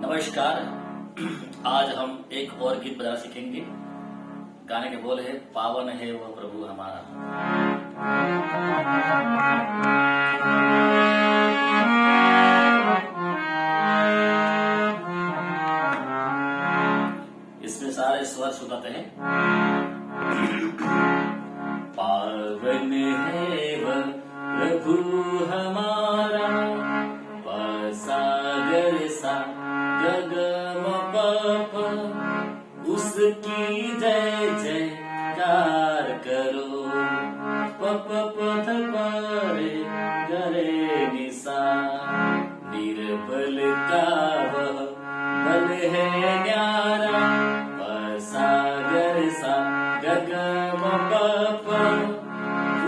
नमस्कार। आज हम एक और गीत बजाना सीखेंगे। गाने के बोल है, पावन है वह प्रभु हमारा। इसमें सारे स्वर सुनाते हैं। पावन है वह प्रभु हमारा, सागर सा गगम पप, उसकी जय जयकार करो। पप पथ परे गरे निसा, निर्बल का वह बल है न्यारा। सागर सा गगम पप,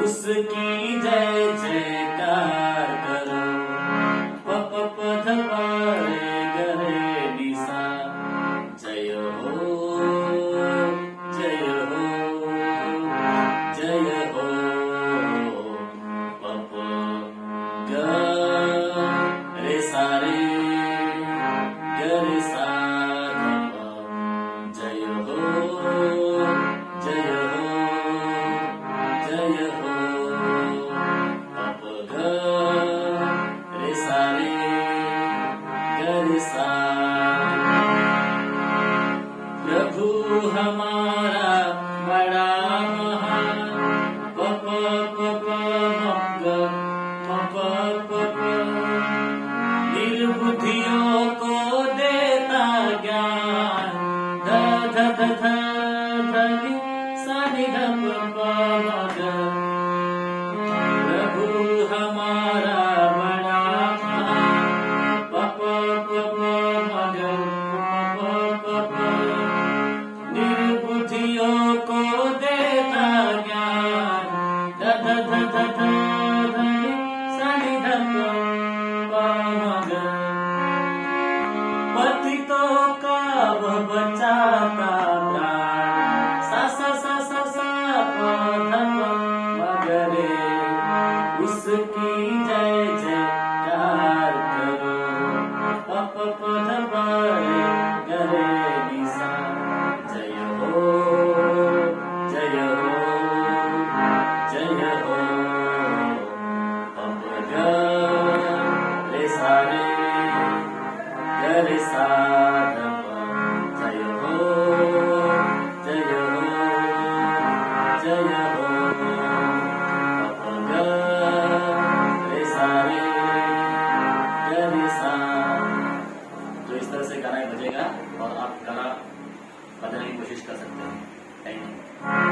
उसकी जय जयकार करो। पप पथ परे गरे निसा, जय हो जय हो जय हो। पप ग रे सा रे ग रे सा ध प, जय हो जय हो जय हो। पप ग रे सा रे ग रे सा। प्रभु हमारा बड़ा महान, पप पप मग पप पप, निर्बुद्धियों को देता ज्ञान। ध ध ध ध ध सा नि ध प प मग। प्रभु हमारा बड़ा महान, पप पप मग पप पप, निर्बुद्धियों को देता ज्ञान। ध ध ध ध ध ध सा नि ध प प मग। पतितों का वह बचाता प्राण। सा सा सा सा सा प ध प मग रे, उसकी जय जयकार करो। पप पथ परे गरे निसा, जय हो जय हो जय हो। पप ग रे सा रे ग रे सा ध प, जय हो जय हो जय हो। पप ग रे सा रे ग रे सा। तो इस तरह से गाना बजेगा और आप गाना बजाने की कोशिश कर सकते हैं। Thank you.